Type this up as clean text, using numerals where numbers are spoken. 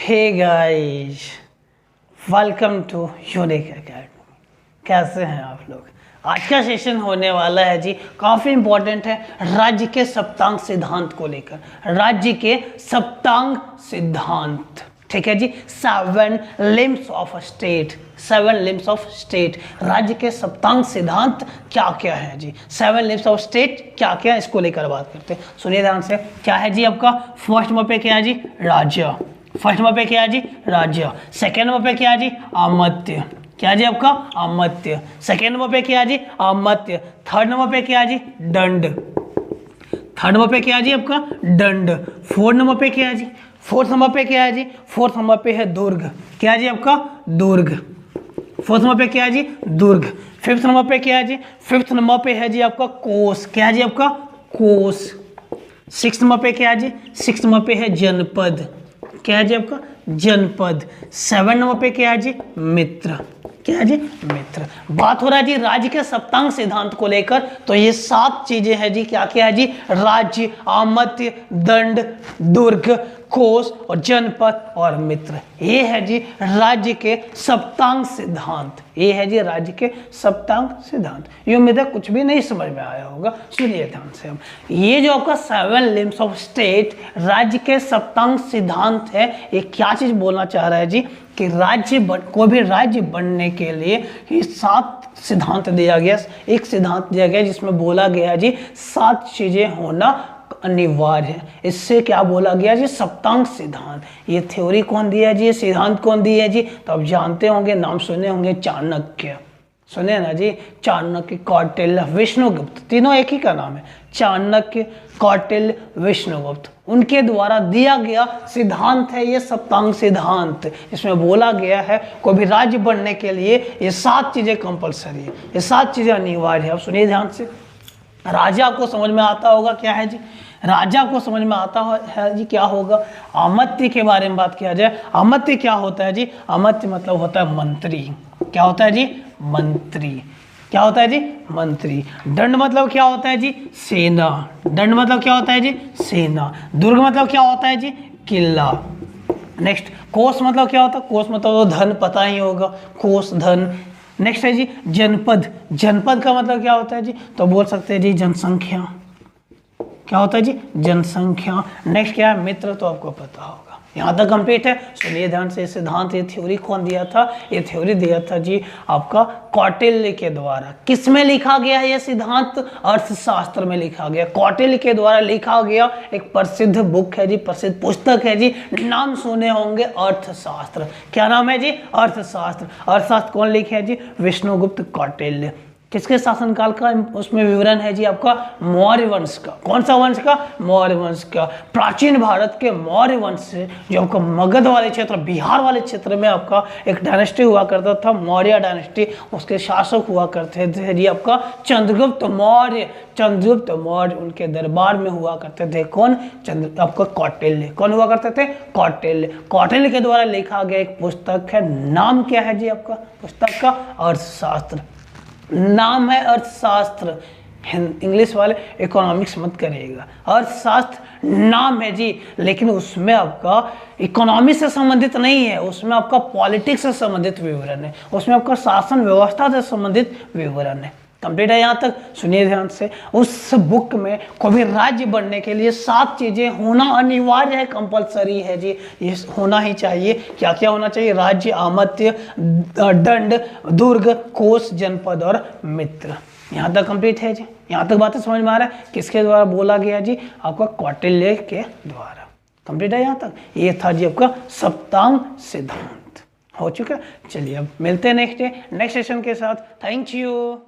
Hey guys, welcome to Unique Academy. कैसे हैं आप लोग? आज का सेशन होने वाला है जी, काफ़ी इंपॉर्टेंट है राज्य के सप्तांग सिद्धांत को लेकर। राज्य के सप्तांग सिद्धांत, ठीक है जी। 7 limbs of state, 7 limbs of state. राज्य के सप्तांग सिद्धांत क्या क्या है जी? 7 लिम्स ऑफ स्टेट क्या क्या है, इसको लेकर बात करते हैं। सुनिए ध्यान से। क्या है जी आपका? फर्स्ट नंबर पे क्या है जी? राज्य। फर्स्ट नंबर पे क्या है जी? राज्य। सेकेंड नंबर पे क्या है जी? अमत्य। क्या है जी आपका? अमत्य। सेकेंड नंबर पे क्या है जी? अमत्य। थर्ड नंबर पे क्या है जी? दंड। थर्ड नंबर पे क्या है जी आपका? दंड। फोर्थ नंबर पे क्या है जी? फोर्थ नंबर पे क्या है जी? फोर्थ नंबर पे है दुर्ग। क्या है जी आपका? दुर्ग। फोर्थ नंबर पे क्या है जी? दुर्ग। फिफ्थ नंबर पे क्या है जी? फिफ्थ नंबर पे है जी आपका कोस। क्या है जी आपका? कोस। सिक्स नंबर पे क्या है जी? सिक्स नंबर पे है जनपद। क्या है जी आपका? जनपद। 7 नंबर पे क्या है जी? मित्र। क्या है जी? मित्र। बात हो रहा है जी राज्य के सप्तांग सिद्धांत को लेकर। तो ये 7 चीजें हैं जी। क्या क्या है जी? राज्य, अमत्य, दंड, दुर्ग, कोस और जनपद और मित्र। ये है जी राज्य के सप्तांग सिद्धांत। ये है जी राज्य के सप्तांग सिद्धांत। ये उम्मीद है कुछ भी नहीं समझ में आया होगा। सुनिए ध्यान से। अब ये जो आपका 7 लिम्स ऑफ स्टेट राज्य के सप्तांग सिद्धांत है, ये क्या चीज बोलना चाह रहा है जी? कि कोई भी राज्य बनने के लिए ये 7 सिद्धांत दिया गया। एक सिद्धांत दिया गया जिसमें बोला गया जी 7 चीजें होना अनिवार्य है। इससे क्या बोला गया जी? सप्तांग सिद्धांत। ये थ्योरी कौन दिया जी? ये सिद्धांत कौन दिया जी? तो आप जानते होंगे, नाम सुने होंगे, चाणक्य। सुने ना जी? चाणक्य, कौटिल्य, विष्णुगुप्त, तीनों एक ही का नाम है। चाणक्य, कौटिल्य, विष्णुगुप्त, उनके द्वारा दिया गया सिद्धांत है ये सप्तांग सिद्धांत। इसमें बोला गया है कोई भी राज्य बनने के लिए ये 7 चीजें कंपलसरी है, ये 7 चीजें अनिवार्य है। अब सुनिए ध्यान से। राजा को समझ में आता होगा क्या है जी? राजा को समझ में आता है जी क्या होगा? अमत्य के बारे में बात किया जाए। अमत्य क्या होता है जी? अमत्य मतलब होता है मंत्री। क्या होता है जी? मंत्री। क्या होता है जी? मंत्री। दंड मतलब क्या होता है जी? सेना। दंड मतलब क्या होता है जी? सेना। दुर्ग मतलब क्या होता है जी? किला। नेक्स्ट, कोष मतलब क्या होता है? कोष मतलब तो धन, पता ही होगा, कोष धन। नेक्स्ट है जी जनपद। जनपद का मतलब क्या होता है जी? तो बोल सकते हैं जी जनसंख्या। क्या होता है जी? जनसंख्या। नेक्स्ट क्या है? मित्र, तो आपको पता होगा। यहाँ तक कंप्लीट है। सुनिए ध्यान से। सिद्धांत, ये थ्योरी कौन दिया था? ये थ्योरी दिया था जी आपका कौटिल्य के द्वारा। किस में लिखा गया है ये सिद्धांत? अर्थशास्त्र में लिखा गया। कौटिल्य के द्वारा लिखा गया एक प्रसिद्ध बुक है जी, प्रसिद्ध पुस्तक है जी। नाम सुने होंगे, अर्थशास्त्र। क्या नाम है जी? अर्थशास्त्र। अर्थशास्त्र कौन लिखे है जी? विष्णुगुप्त कौटिल्य। किसके शासनकाल का उसमें विवरण है जी? आपका मौर्य वंश का। कौन सा वंश का? मौर्य वंश का। प्राचीन भारत के मौर्य वंश से जो आपका मगध वाले क्षेत्र, बिहार वाले क्षेत्र में आपका एक डायनेस्टी हुआ करता था, मौर्य डायनेस्टी। उसके शासक हुआ करते थे जी आपका चंद्रगुप्त मौर्य। चंद्रगुप्त मौर्य, उनके दरबार में हुआ करते थे कौन? आपका कौटिल्य। कौन हुआ करते थे? कौटिल्य। कौटिल्य के द्वारा लिखा गया एक पुस्तक है। नाम क्या है जी आपका पुस्तक का? अर्थशास्त्र। नाम है अर्थशास्त्र। इंग्लिश वाले इकोनॉमिक्स मत करिएगा। अर्थशास्त्र नाम है जी, लेकिन उसमें आपका इकोनॉमी से संबंधित नहीं है, उसमें आपका पॉलिटिक्स से संबंधित विवरण है, उसमें आपका शासन व्यवस्था से संबंधित विवरण है। कंप्लीट है यहाँ तक? सुनिए ध्यान से। उस बुक में कोई भी राज्य बनने के लिए 7 चीजें होना अनिवार्य है, कंपलसरी है जी। ये होना ही चाहिए। क्या क्या होना चाहिए? राज्य, अमत्य, दंड, दुर्ग, कोष, जनपद और मित्र। यहाँ तक कंप्लीट है जी। यहाँ तक बातें समझ में आ रहा है? किसके द्वारा बोला गया जी? आपका कौटिल्य के द्वारा। कंप्लीट है यहाँ तक? ये था जी आपका सप्तांग सिद्धांत। हो चुका। चलिए अब मिलते हैं नेक्स्ट सेशन के साथ। Thank you.